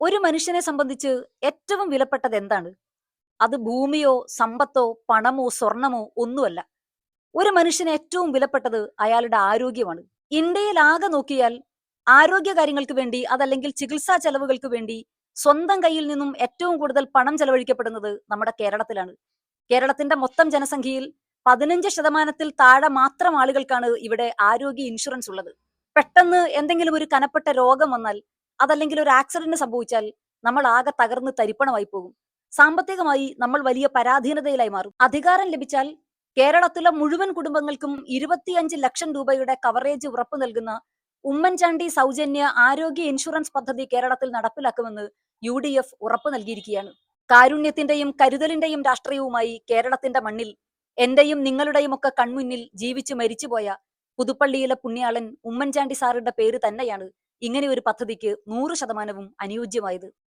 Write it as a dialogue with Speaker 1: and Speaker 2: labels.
Speaker 1: ഒരു മനുഷ്യനെ സംബന്ധിച്ച് ഏറ്റവും വിലപ്പെട്ടത് എന്താണ്? അത് ഭൂമിയോ, സമ്പത്തോ, പണമോ, സ്വർണമോ ഒന്നുമല്ല. ഒരു മനുഷ്യന് ഏറ്റവും വിലപ്പെട്ടത് അയാളുടെ ആരോഗ്യമാണ്. ഇന്ത്യയിൽ ആകെ നോക്കിയാൽ ആരോഗ്യ കാര്യങ്ങൾക്ക് വേണ്ടി അതല്ലെങ്കിൽ ചികിത്സാ ചെലവുകൾക്ക് വേണ്ടി സ്വന്തം കയ്യിൽ നിന്നും ഏറ്റവും കൂടുതൽ പണം ചെലവഴിക്കപ്പെടുന്നത് നമ്മുടെ കേരളത്തിലാണ്. കേരളത്തിന്റെ മൊത്തം ജനസംഖ്യയിൽ 15% താഴെ മാത്രം ആളുകൾക്കാണ് ഇവിടെ ആരോഗ്യ ഇൻഷുറൻസ് ഉള്ളത്. പെട്ടെന്ന് എന്തെങ്കിലും ഒരു കനപ്പെട്ട രോഗം വന്നാൽ അതല്ലെങ്കിൽ ഒരു ആക്സിഡന്റ് സംഭവിച്ചാൽ നമ്മൾ ആകെ തകർന്ന് തരിപ്പണമായി പോകും. സാമ്പത്തികമായി നമ്മൾ വലിയ പരാധീനതയിലായി മാറും. അധികാരം ലഭിച്ചാൽ കേരളത്തിലെ മുഴുവൻ കുടുംബങ്ങൾക്കും 25 ലക്ഷം രൂപയുടെ കവറേജ് ഉറപ്പു നൽകുന്ന ഉമ്മൻചാണ്ടി സൗജന്യ ആരോഗ്യ ഇൻഷുറൻസ് പദ്ധതി കേരളത്തിൽ നടപ്പിലാക്കുമെന്ന് UDF ഉറപ്പു നൽകിയിരിക്കുകയാണ്. കാരുണ്യത്തിന്റെയും കരുതലിന്റെയും രാഷ്ട്രീയവുമായി കേരളത്തിന്റെ മണ്ണിൽ എന്റെയും നിങ്ങളുടെയും ഒക്കെ കൺമുന്നിൽ ജീവിച്ചു മരിച്ചുപോയ പുതുപ്പള്ളിയിലെ പുണ്യാളൻ ഉമ്മൻചാണ്ടി സാറിന്റെ പേര് തന്നെയാണ് ഇങ്ങനെ ഒരു പദ്ധതിക്ക് 100% അനുയോജ്യമായത്.